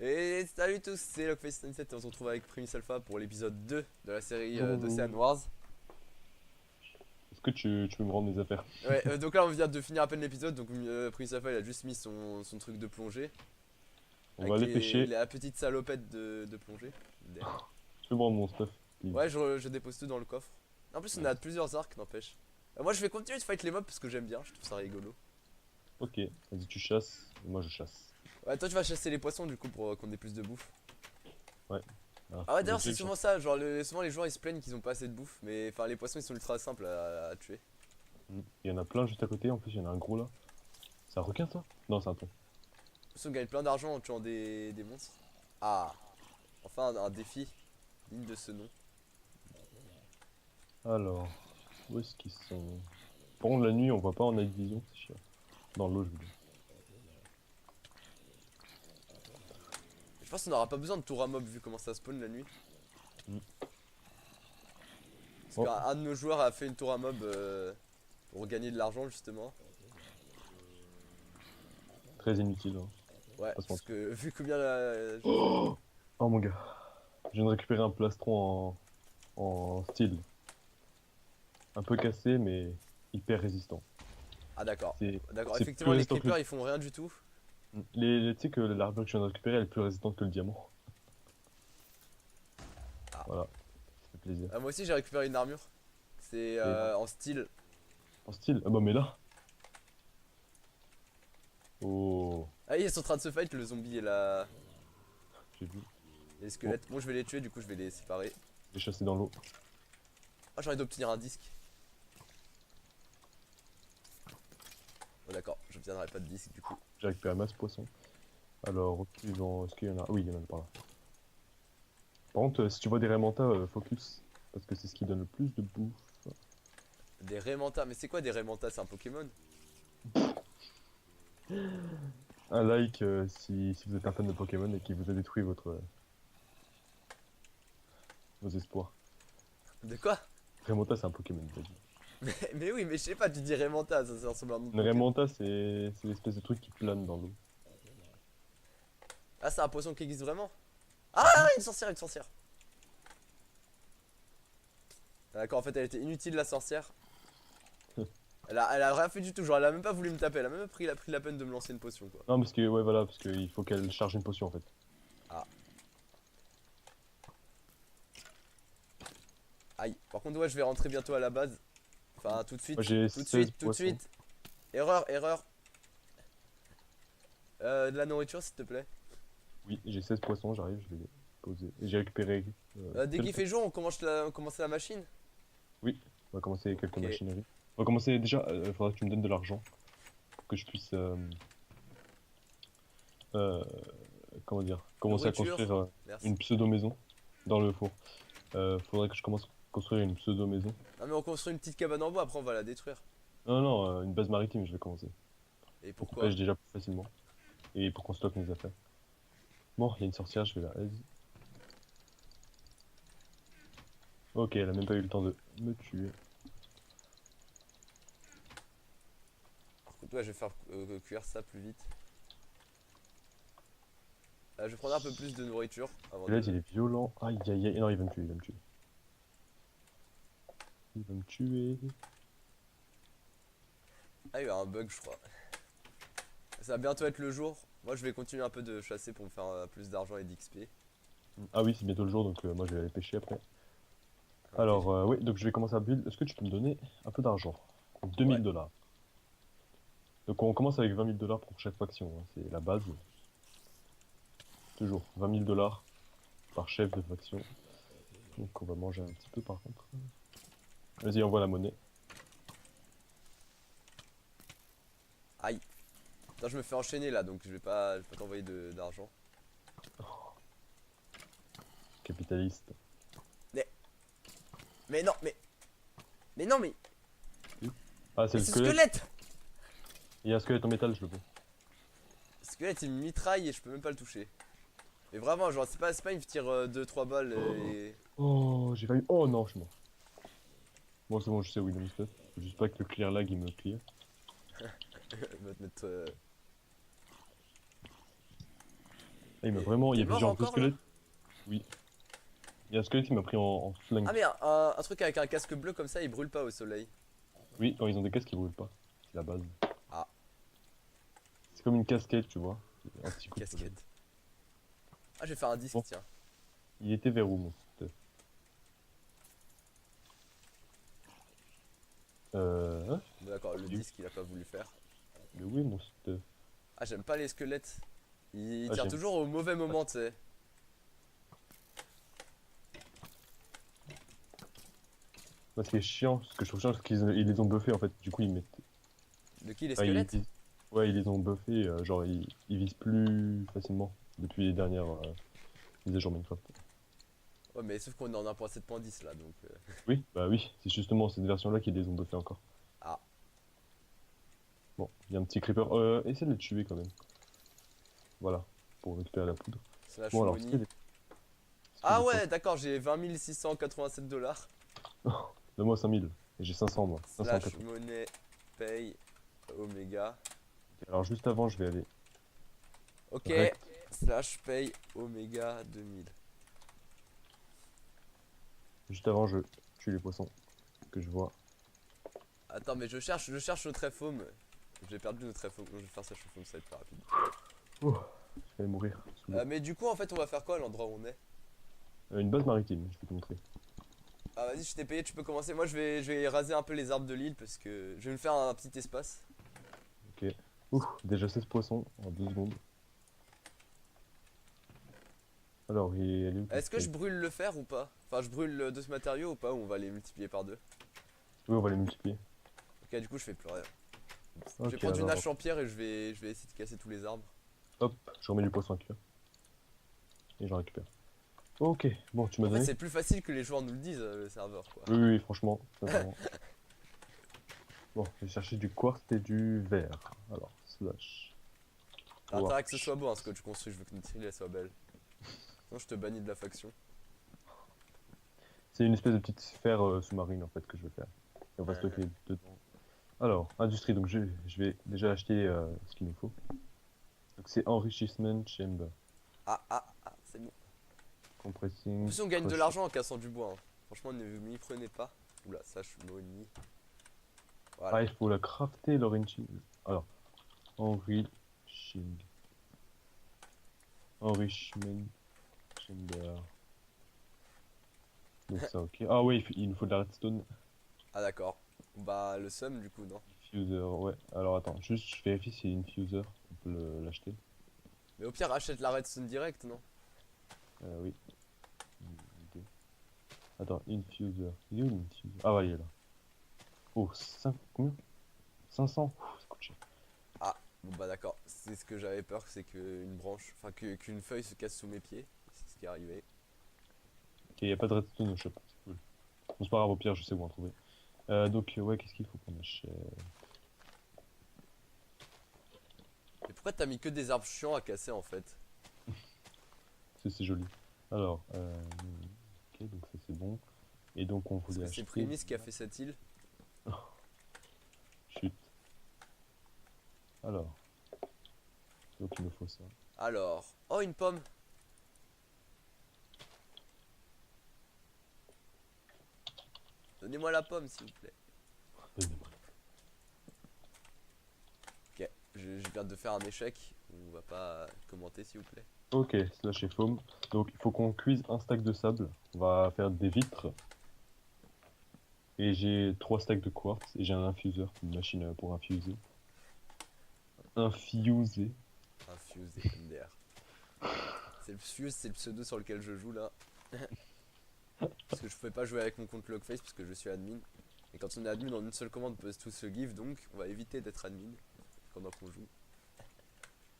Et salut tous, c'est Lockface97 et on se retrouve avec Primus Alpha pour l'épisode 2 de la série Bonjour, d'Ocean bonjour. Wars. Est-ce que tu peux me rendre mes affaires? Ouais, donc là on vient de finir à peine l'épisode, donc Primus Alpha il a juste mis son truc de plongée On va avec aller pêcher. la petite salopette de plongée. Damn. Tu peux me rendre mon stuff, please. Ouais, je dépose tout dans le coffre. En plus on a Nice. plusieurs arcs, n'empêche. Moi je vais continuer de fight les mobs parce que j'aime bien, je trouve ça rigolo. Ok, vas-y, tu chasses, et moi je chasse. Ouais, toi tu vas chasser les poissons du coup pour qu'on ait plus de bouffe. Ouais. Ah, Ah ouais, je d'ailleurs sais c'est le souvent chasse. ça, genre souvent les joueurs ils se plaignent qu'ils ont pas assez de bouffe, mais enfin les poissons ils sont ultra simples à tuer. Il y en a plein juste à côté, en plus il y en a un gros là. C'est un requin ça? Non, c'est un thon. En plus on gagne plein d'argent en tuant des monstres. Ah, enfin un défi digne de ce nom. Alors, où est-ce qu'ils sont? Par contre, la nuit on voit pas en night vision, c'est chiant. Dans l'eau, je veux dire. Je pense qu'on n'aura pas besoin de tour à mob vu comment ça spawn la nuit. Mm. Parce Oh, qu'un de nos joueurs a fait une tour à mob pour gagner de l'argent justement. très inutile, hein. Ouais, Pas se parce mentir. que vu combien Oh, oh mon gars, je viens de récupérer un plastron en style. Un peu cassé, mais hyper résistant. Ah d'accord. C'est D'accord, c'est plus effectivement les résistant que creepers ils font rien du tout. Tu sais que l'armure que je viens de récupérer, elle est plus résistante que le diamant. Ah. Voilà, ça fait plaisir. Moi aussi j'ai récupéré une armure. C'est Et en style. en style, ah bah mais là. Oh, Ah ils sont en train de se fight le zombie j'ai vu. et les Bon, squelettes. Bon je vais les tuer du coup je vais les séparer. j'ai chassé dans l'eau. Ah j'ai envie d'obtenir un disque. Oh d'accord, j'obtiendrai pas de disque du coup. J'ai récupéré un masse poisson. Alors, au suivant, est-ce qu'il y en a? Oui, il y en a par là. Par contre, si tu vois des raimentas, focus. Parce que c'est ce qui donne le plus de bouffe. Des Raymantas, mais c'est quoi des Raymantas? C'est un Pokémon? Un like si vous êtes un fan de Pokémon et qui vous a détruit vos espoirs. De quoi? Raimanta, c'est un Pokémon, t'as dit. Mais oui, mais je sais pas, tu dis Raymanta, ça ressemble à un nom de Une Pokémon. Raimanta, c'est l'espèce de truc qui plane dans l'eau. Ah, c'est un poisson qui existe vraiment? Mhm. Ah, une sorcière, une sorcière. Ah, d'accord, en fait, elle était inutile la sorcière. Elle a rien fait du tout, genre elle a même pas voulu me taper, elle a même pris la peine de me lancer une potion quoi. Non, parce que, ouais, voilà, parce qu'il faut qu'elle charge une potion en fait. Ah, aïe. Par contre, ouais, je vais rentrer bientôt à la base. Enfin, tout de Moi suite, j'ai tout de 16 suite, tout de poissons. suite. Erreur, erreur. De la nourriture s'il te plaît. Oui, j'ai 16 poissons, j'arrive, je vais les poser. Et j'ai récupéré Dès qu'il quelques... fait jour, on commence la machine. Oui, on va commencer quelques Ok. machineries. On va commencer déjà, il faudra que tu me donnes de l'argent pour que je puisse, euh, comment dire, commencer à Nourriture, construire merci. une pseudo-maison dans le four. Faudrait que je commence à construire une pseudo-maison. Non mais on construit une petite cabane en bois, après on va la détruire. Non, non, une base maritime, je vais commencer. Et Pour qu'on pourquoi? pêche déjà plus facilement. Et pour qu'on stocke nos affaires. Bon, il y a une sorcière, je vais la aise. Ok, elle a même pas eu le temps de me tuer. Écoute, ouais, je vais faire cuire ça plus vite. Je vais prendre un peu plus de nourriture avant Et là, il de... est violent. Aïe, aïe, aïe. Non, il va me tuer, il va me tuer. Il va me tuer. Ah, il y a un bug, je crois. Ça va bientôt être le jour. Moi, je vais continuer un peu de chasser pour me faire plus d'argent et d'XP. Ah oui, c'est bientôt le jour, donc moi je vais aller pêcher après. Ok, Alors, oui, donc je vais commencer à build. Est-ce que tu peux me donner un peu d'argent? Deux ouais. mille dollars. Donc on commence avec 20 000 $ pour chaque faction, hein, c'est la base. Toujours 20 000 $ par chef de faction. Donc on va manger un petit peu par contre. Vas-y, envoie la monnaie. Aïe. Attends, je me fais enchaîner là, donc je vais pas t'envoyer d'argent. Capitaliste. Mais, mais non, mais non, Ah, c'est mais le c'est squelette. squelette! Il y a un squelette en métal, je le veux. Le squelette il me mitraille et je peux même pas le toucher. Mais vraiment, genre, c'est pas il me tire 2-3 balles et. Oh, j'ai failli. Oh non, je suis mort. Bon, c'est bon, je sais où il est mon stuff. Faut juste pas que le clear lag il me clear. Il va te mettre. il m'a vraiment. Il y T'es avait mort genre deux encore là? squelettes. Oui. Il y a un squelette qui m'a pris en flank. Ah mais un truc avec un casque bleu comme ça, il brûle pas au soleil. Oui, quand ils ont des casques qui brûlent pas. C'est la base. Ah, C'est comme une casquette, tu vois. Un petit coup de soleil. casquette. Ah, je vais faire un disque, Bon, tiens. il était vers où, mon stuff? Hein. Bon, d'accord, le Il est où? disque il a pas voulu faire. Mais oui, mon stuff. Ah, j'aime pas les squelettes. Ils Ah, tirent j'aime. toujours au mauvais moment, tu sais. Moi, ce qui est chiant, ce que je trouve chiant, c'est qu'ils ils les ont buffés en fait. Du coup, ils mettent. De qui, les Enfin, squelettes? ouais, ils les ont buffés. Genre, ils visent plus facilement depuis les dernières mises à jour Minecraft. Ouais, mais sauf qu'on est en 1.7.10 là, donc... Oui, bah oui, c'est justement cette version-là qui les ont buffés encore. Ah, Bon, il y a un petit creeper. Essaie de le tuer quand même. Voilà, pour récupérer la poudre. slash Bon, alors, money. Ah ouais, d'accord, j'ai 20 687 dollars. Donne-moi 5000. Et j'ai 500 moi. Slash 580. money pay Omega. Alors, juste avant, je vais aller. Ok, Rect. slash pay Omega 2000. Juste avant, je tue les poissons que je vois. Attends, mais je cherche le trèfle. J'ai perdu le trèfle, je vais faire ça chauffe ça va être plus rapide. Ouh, je vais mourir. Sous l'eau. Mais du coup, en fait, on va faire quoi à l'endroit où on est? Une base maritime, je vais te montrer. Ah, vas-y, je t'ai payé, tu peux commencer. Moi, je vais raser un peu les arbres de l'île parce que je vais me faire un petit espace. Ok. Ouh, déjà 16 poissons en 2 secondes. Alors, elle est où? Est-ce que je brûle le fer ou pas? Enfin, je brûle de ce matériau ou pas? Ou on va les multiplier par deux? Oui, on va les multiplier. Ok, du coup, je fais plus rien. Je vais Ok, prendre une alors, hache en pierre et je vais essayer de casser tous les arbres. hop, je remets du poisson à cuire. Et j'en récupère. Ok, bon, tu m'as En fait, donné? c'est plus facile que les joueurs nous le disent, le serveur, quoi. Oui, oui, oui, franchement, sincèrement. Bon, je vais chercher du quartz et du verre. Alors, slash. T'as intérêt que ce Quartz. soit beau, hein, ce que tu construis, je veux que notre île elle soit belle. Sinon, je te bannis de la faction. C'est une espèce de petite sphère sous-marine en fait que je vais faire. Et on va stocker dedans. Alors, industrie, donc je vais déjà acheter ce qu'il nous faut. Donc c'est Enrichissement Chamber. C'est bon. En Compressing. plus, on gagne de Crush. l'argent en cassant du bois. Hein. Franchement, ne m'y prenez pas. Oula, ça, je suis money. Voilà. Ah, il faut la crafter, l'enriching. Alors, enriching. Enrichment Chamber. Donc ça, ok. Ah ouais, il nous faut de la redstone. Ah, d'accord. Bah, le sum, du coup, non. Diffuser, ouais. Alors attends, juste je vérifie s'il y a une diffuser. On peut l'acheter. Mais au pire, achète la redstone direct, non? Oui. Ok. Attends, infuser. Il est où l'infuser? Ah ouais, il est là. Oh, 5, combien? 500? Ouh, ça coûte cher. Ah, bon, bah, d'accord. C'est ce que j'avais peur, c'est qu'une branche, enfin, qu'une feuille se casse sous mes pieds. C'est ce qui est arrivé. Ok, il n'y a pas de redstone au shop, c'est cool. Bon, c'est pas grave, au pire, je sais où en trouver. Donc, ouais, qu'est-ce qu'il faut qu'on achète? Mais pourquoi t'as mis que des arbres chiants à casser, en fait? C'est joli. Alors, ok, donc ça c'est bon. Et donc, on Parce voulait que c'est acheter. Primis qui a fait cette île. Chut. Alors, donc il nous faut ça. Alors. Oh, une pomme! Donnez-moi la pomme, s'il vous plaît. Donnez-moi. Ok, je viens de faire un échec. On va pas commenter, s'il vous plaît. Ok, slash et foam. Donc, il faut qu'on cuise un stack de sable. On va faire des vitres. Et j'ai 3 stacks de quartz. Et j'ai un infuseur, une machine pour infuser. Infuser. Infuse et MDR. C'est le Fuse, c'est le pseudo sur lequel je joue là. Parce que je pouvais pas jouer avec mon compte Logface parce que je suis admin. Et quand on est admin, en une seule commande, on peut tous se give, donc on va éviter d'être admin pendant qu'on joue.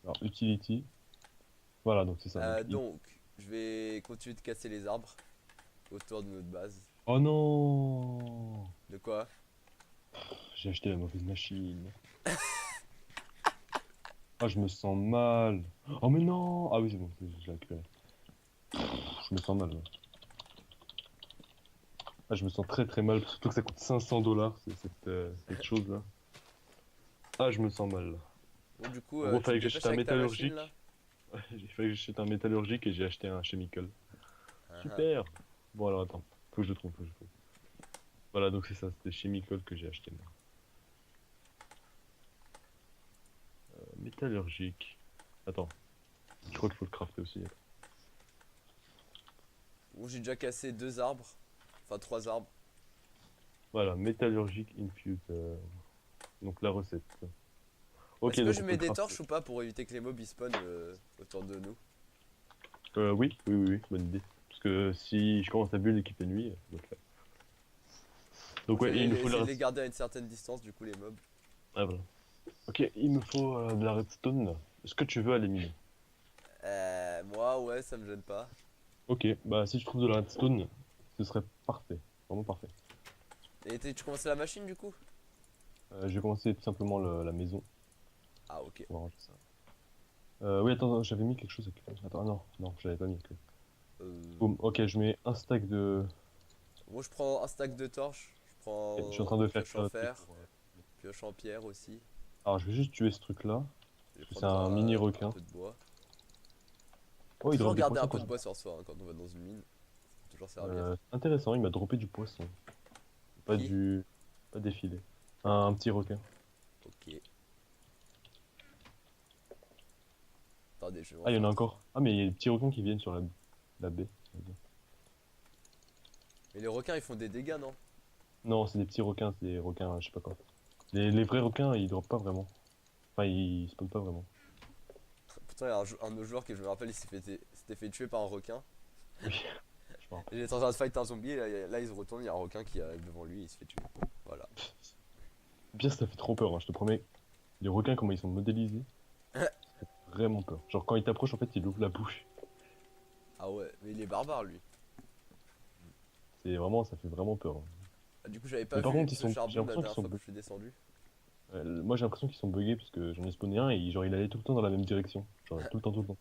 Alors, utility. Voilà, donc c'est ça. Donc, je vais continuer de casser les arbres autour de notre base. Oh non! De quoi? J'ai acheté la mauvaise machine. Ah, je me sens mal. Oh, mais non! Ah oui, c'est bon, je l'ai récupéré. Je me sens mal. Là. Ah, je me sens très très mal, surtout que ça coûte 500 dollars, cette chose-là. Ah, je me sens mal. Bon, du coup, En gros, tu te fallait que dépêches j'achète un avec ta machine métallurgique. là? J'ai failli que j'achète un métallurgique et j'ai acheté un chemical. Ah, ah. Super! Bon alors attends, faut que je le trouve, faut que je le trouve. Voilà, donc c'est ça, c'était chemical que j'ai acheté. Moi. Métallurgique. Attends, je crois qu'il faut le crafter aussi. Bon, j'ai déjà cassé 2 arbres. Enfin, 3 arbres. Voilà, métallurgique infuse. Donc la recette. Ok, Est-ce que donc je on peut mets le des crafter. torches ou pas pour éviter que les mobs ils spawnent autour de nous? Oui, oui, oui, oui, bonne idée. Parce que si je commence à build et qu'il fait nuit, je dois le faire. Bon, Donc je ouais, vais il nous faut essayer la de les redstone. garder à une certaine distance, du coup, les mobs. Ah voilà. Ok, il me faut de la redstone. Est-ce que tu veux aller miner? Moi, ouais, ça me gêne pas. Ok, bah si je trouve de la redstone, ce serait parfait. Vraiment parfait. Et tu commences la machine, du coup? Je vais commencer tout simplement la maison. Ah, ok. On va ranger ça. Oui, attends, j'avais mis quelque chose. Attends, ah non, non, j'avais pas mis. Ok. Boum, ok, je mets un stack de. Moi, je prends un stack de torches. Je Je suis en prends train de faire pioche en craft fer, pour. pioche en pierre aussi. Alors, je vais juste tuer ce truc-là. Je vais Parce que c'est prendre un mini un requin. peu de bois. Oh, il Toujours drop des garder un poissons peu quand de même. bois sur soi hein, quand on va dans une mine. Ça peut toujours servir. Intéressant, il m'a droppé du poisson. Pas Qui? du. Pas des filets. Un petit requin. Ok. Attendez, je vais m'en Ah, il y en faire a trop. encore. Ah, mais il y a des petits requins qui viennent sur la baie. On va dire. Mais les requins, ils font des dégâts, non? Non, c'est des petits requins, c'est des requins, je sais pas quoi. Les vrais requins, ils droppent pas vraiment. Enfin, ils spawnent pas vraiment. Pourtant, il y a un de nos joueurs qui, je me rappelle, s'était fait tuer par un requin. Oui, je pense. Il est en train de fight un zombie, et là, il se retourne, il y a un requin qui arrive devant lui, et il se fait tuer. Voilà. Bien, ça fait trop peur, hein, je te promets. Les requins, comment ils sont modélisés, vraiment peur. Genre, quand ils t'approchent, en fait, ils ouvrent la bouche. Ah ouais, mais il est barbare, lui. C'est vraiment, ça fait vraiment peur. Hein. Ah, du coup, j'avais pas Mais par vu contre, ce j'ai charbon la l'impression qu'ils dernière sont fois que buggés. je suis descendu. Moi, j'ai l'impression qu'ils sont buggés parce que j'en ai spawné un et genre, il allait tout le temps dans la même direction. Genre, tout le temps, tout le temps.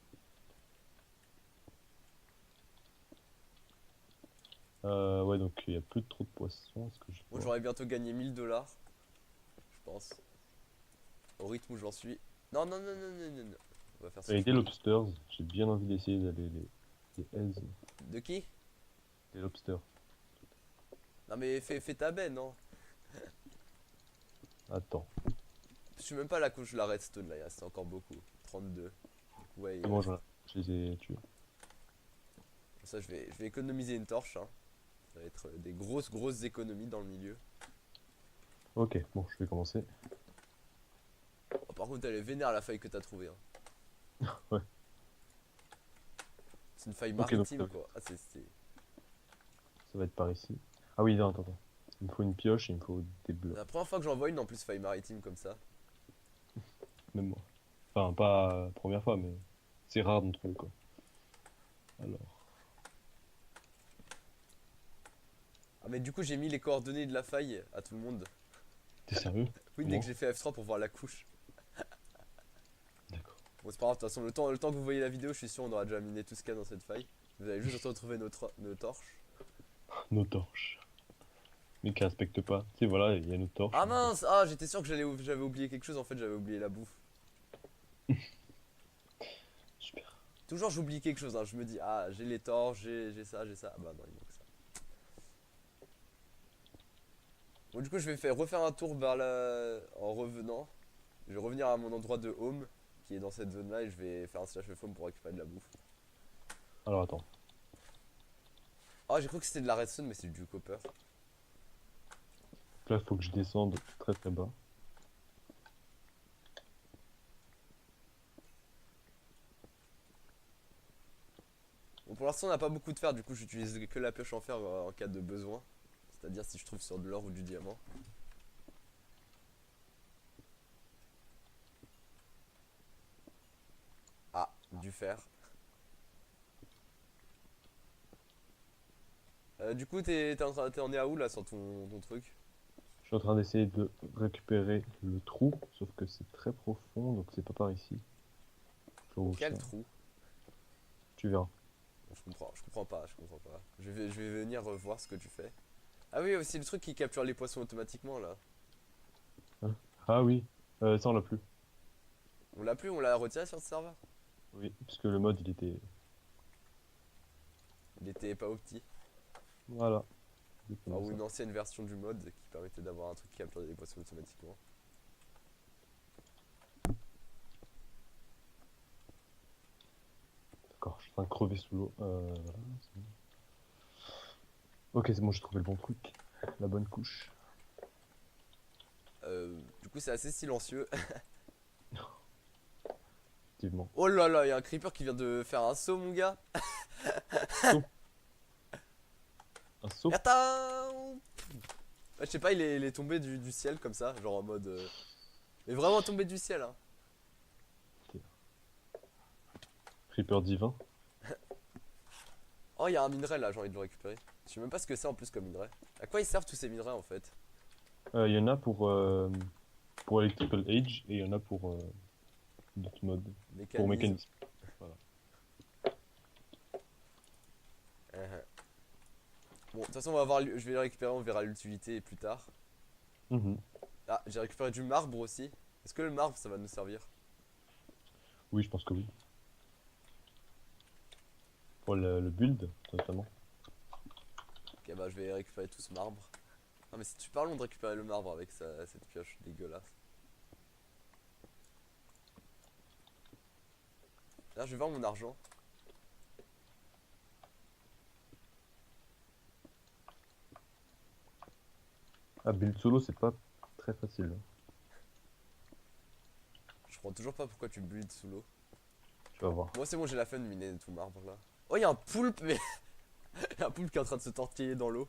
Ouais, donc il y a plus trop de poissons, ce que je Moi, vois. j'aurais bientôt gagné 1000 $, je pense. Au rythme où j'en suis. Non, non, non, non, non, non, non. On va faire ce Et des chemin. lobsters, j'ai bien envie d'essayer d'aller les Hells, De qui? les lobsters. Non, mais fais ta baie, non? Attends, Je suis même pas à la couche de la redstone là, il reste encore beaucoup. 32. Ouais, il c'est bon, reste. je les ai tués. Ça, je vais économiser une torche. Hein. Ça va être des grosses, grosses économies dans le milieu. Ok, bon, je vais commencer. Oh, par contre, elle est vénère la faille que t'as trouvée. Hein. Ouais, C'est une faille ok, donc maritime quoi. Ah, ça va être par ici. Ah oui, non, attends, attends. Il me faut une pioche et il me faut des c'est blocs, la première fois que j'en vois une en plus, faille maritime comme ça. même moi. Enfin, pas première fois, mais c'est rare d'en trouver, quoi. Alors, Ah, mais du coup, j'ai mis les coordonnées de la faille à tout le monde. t'es sérieux? Oui, dès que Comment? j'ai fait F3 pour voir la couche. D'accord. Bon, c'est pas grave, de toute façon, le temps que vous voyez la vidéo, je suis sûr on aura déjà miné tout ce qu'il y a dans cette faille. Vous allez juste retrouver nos torches. Nos torches. Mais qui respectent pas. Tu sais, voilà, il y a nos torches. Ah mince! Ah, j'étais sûr que j'avais oublié quelque chose, en fait, j'avais oublié la bouffe. Super. Toujours j'oublie quelque chose, hein. Je me dis, ah j'ai les torches, j'ai ça, j'ai ça. Ah bah non, il manque ça. Bon, du coup, je vais refaire un tour vers en revenant. Je vais revenir à mon endroit de home qui est dans cette zone là et je vais faire un slash of home pour récupérer de la bouffe. Alors, attends. Ah, j'ai cru que c'était de la redstone, mais c'est du copper. Là, il faut que je descende très très bas. Bon, pour l'instant, on n'a pas beaucoup de fer, du coup, j'utilise que la pioche en fer en cas de besoin. C'est-à-dire si je trouve sur de l'or ou du diamant. Ah, du fer. Du coup, t'en es à où là sur ton truc? Je suis en train d'essayer de récupérer le trou, sauf que c'est très profond, donc c'est pas par ici. Je rouvre ça. Quel trou? Tu verras. Je comprends pas, je comprends pas. Je vais venir voir ce que tu fais. Ah oui, aussi le truc qui capture les poissons automatiquement là. Hein. Ah oui, ça on l'a plus. On l'a plus, on l'a retiré sur le serveur. Oui, parce que le mode il était. Il était pas opti. Voilà, Enfin, exactement ou ça. une ancienne version du mode qui permettait d'avoir un truc qui capture des poissons automatiquement. D'accord, je suis en train de crever sous l'eau. Voilà, c'est bon. Ok, c'est bon, j'ai trouvé le bon truc. La bonne couche. Du coup, c'est assez silencieux. Effectivement. Oh là là, il y a un creeper qui vient de faire un saut, mon gars. Saut. Un saut. Attends. Je sais pas, il est tombé du ciel comme ça, genre en mode. Mais vraiment tombé du ciel, hein. Creeper divin. Oh, il y a un minerai là, j'ai envie de le récupérer. Je sais même pas ce que c'est en plus comme minerai. À quoi ils servent tous ces minerais en fait? Il y en a pour Electrical Age et il y en a pour d'autres modes. Pour Mécanisme. mécanisme. Voilà. Bon, de toute façon, on va voir, je vais le récupérer, on verra l'utilité plus tard. Mhm. Ah, j'ai récupéré du marbre aussi. Est-ce que le marbre ça va nous servir? Oui, je pense que oui. Pour le build, notamment. Ok, bah je vais récupérer tout ce marbre. Ah, mais c'est super long de récupérer le marbre avec cette pioche dégueulasse. Là, je vais voir mon argent. Ah, build solo, c'est pas très facile. Je comprends toujours pas pourquoi tu builds sous l'eau. Tu vas voir. Moi, c'est bon, j'ai la flemme de miner tout le marbre là. Oh, il y a un poulpe, mais. Il y a un poulpe qui est en train de se tortiller dans l'eau.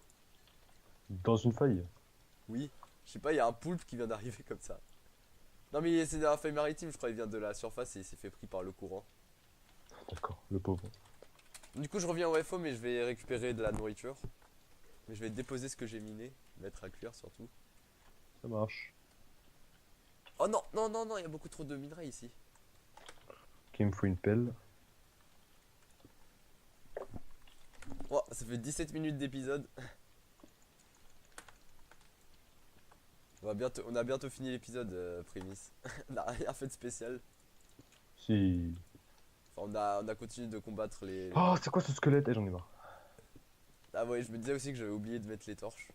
Dans une faille. Oui, je sais pas, il y a un poulpe qui vient d'arriver comme ça. Non, mais c'est un faille maritime, je crois, il vient de la surface et il s'est fait pris par le courant. D'accord, le pauvre. Du coup, je reviens au FO, mais je vais récupérer de la nourriture. Mais je vais déposer ce que j'ai miné, mettre à cuire surtout. Ça marche. Oh non, non, non, non, il y a beaucoup trop de minerais ici. Ok, il me faut une pelle. Oh, ça fait 17 minutes d'épisode. On a bientôt fini l'épisode, Prémisse. On a rien fait de spécial. Si. Enfin, on a continué de combattre les Oh, mobs. c'est quoi ce squelette? Eh, j'en ai marre. Ah ouais, je me disais aussi que j'avais oublié de mettre les torches.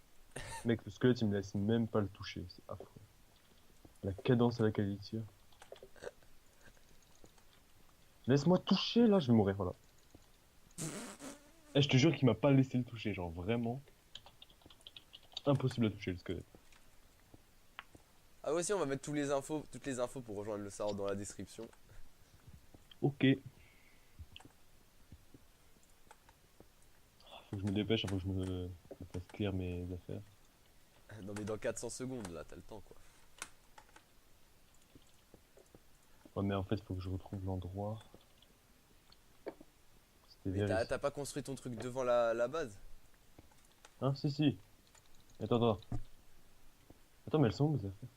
Mec, le squelette, il me laisse même pas le toucher. C'est affreux. La cadence à laquelle il tire. Laisse-moi toucher, là, je vais mourir, voilà. Eh, je te jure qu'il m'a pas laissé le toucher, genre vraiment impossible à toucher le squelette. Ah aussi, on va mettre toutes les infos pour rejoindre le serveur dans la description. Ok. Faut que je me dépêche, faut que je fasse clear mes affaires. Non mais dans 400 secondes, là, t'as le temps quoi. Ouais, mais en fait, faut que je retrouve l'endroit. C'était Mais vers ici. t'as pas construit ton truc devant la base? Hein, si, si. Attends, attends. Attends, mais elles sont où mes affaires?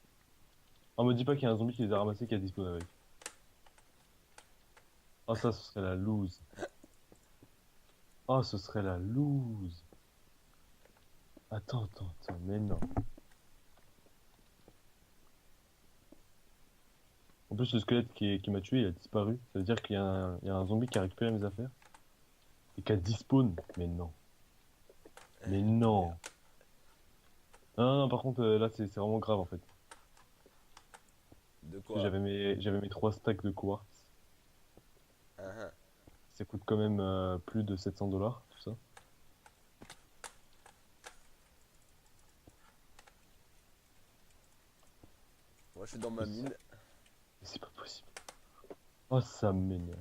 Oh, me dis pas qu'il y a un zombie qui les a ramassées qui a disparu avec. Oh, ça, ce serait la loose. Oh, ce serait la loose. Attends, attends, attends, mais non. En plus, le squelette qui m'a tué, il a disparu. Ça veut dire il y a un zombie qui a récupéré mes affaires et qui a despawn. Mais non. Mais non. Non, non, non, par contre, là, c'est vraiment grave en fait. De Parce que quoi? j'avais mes 3 stacks de quartz. Hein, hein. Ça coûte quand même plus de 700 $, tout ça. Moi je suis dans ma Mais mine. c'est pas possible. Oh, ça m'énerve.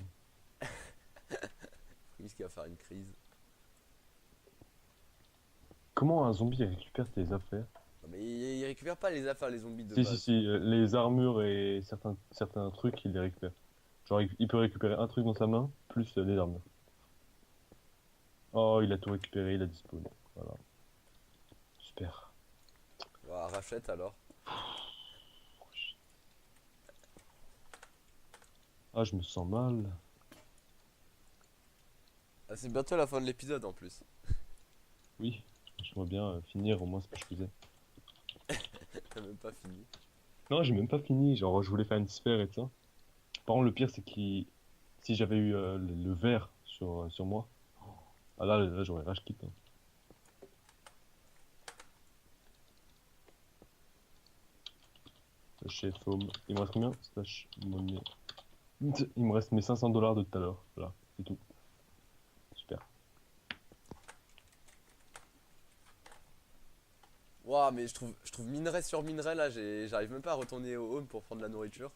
Prise qui va faire une crise. Comment un zombie récupère tes affaires? Non mais il récupère pas les affaires les zombies de Si, si, base. si, les armures et certains trucs, il les récupère. Genre, il peut récupérer un truc dans sa main, plus les armures. Oh, il a tout récupéré, il a disparu. Voilà. Super. Voilà, rachète alors. Ah, je me sens mal. Ah, c'est bientôt la fin de l'épisode en plus. Oui, j'aimerais bien finir au moins ce que je faisais. T'as même pas fini. Non, j'ai même pas fini. Genre, je voulais faire une sphère et tout ça. Par contre, le pire, c'est qu'il si j'avais eu le verre sur moi, ah là j'aurais rage quit, hein. Chef home. Il me reste combien? Stash monnaie. Il me reste mes 500 $ de tout à l'heure. Voilà, c'est tout. Super. Waouh, mais je trouve minerai sur minerai là, j'arrive même pas à retourner au home pour prendre de la nourriture.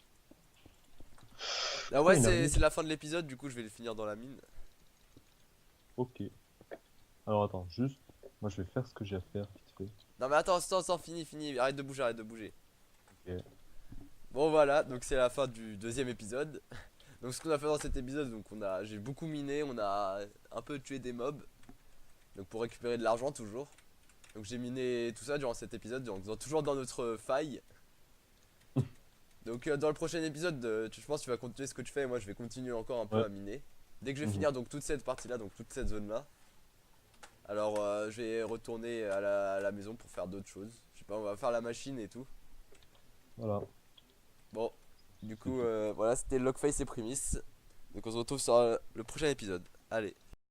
Ah Pourquoi ouais, il c'est navigue? la fin de l'épisode, du coup je vais le finir dans la mine. Ok. Alors attends, juste. Moi je vais faire ce que j'ai à faire, vite fait. Non mais attends, fini, arrête de bouger, arrête de bouger. Ok. Bon voilà, donc c'est la fin du deuxième épisode. Donc ce qu'on a fait dans cet épisode, donc j'ai beaucoup miné, on a un peu tué des mobs. Donc pour récupérer de l'argent toujours. Donc j'ai miné tout ça durant cet épisode, donc toujours dans notre faille. Donc dans le prochain épisode, je pense que tu vas continuer ce que tu fais et moi je vais continuer encore un peu Ouais. à miner. Dès que je vais Mhm. finir donc toute cette partie là, donc toute cette zone là. Alors je vais retourner à la maison pour faire d'autres choses. Je sais pas, on va faire la machine et tout. Voilà. Bon, du C'est coup tout. voilà, c'était Logface et Primis. Donc on se retrouve sur le prochain épisode. Allez.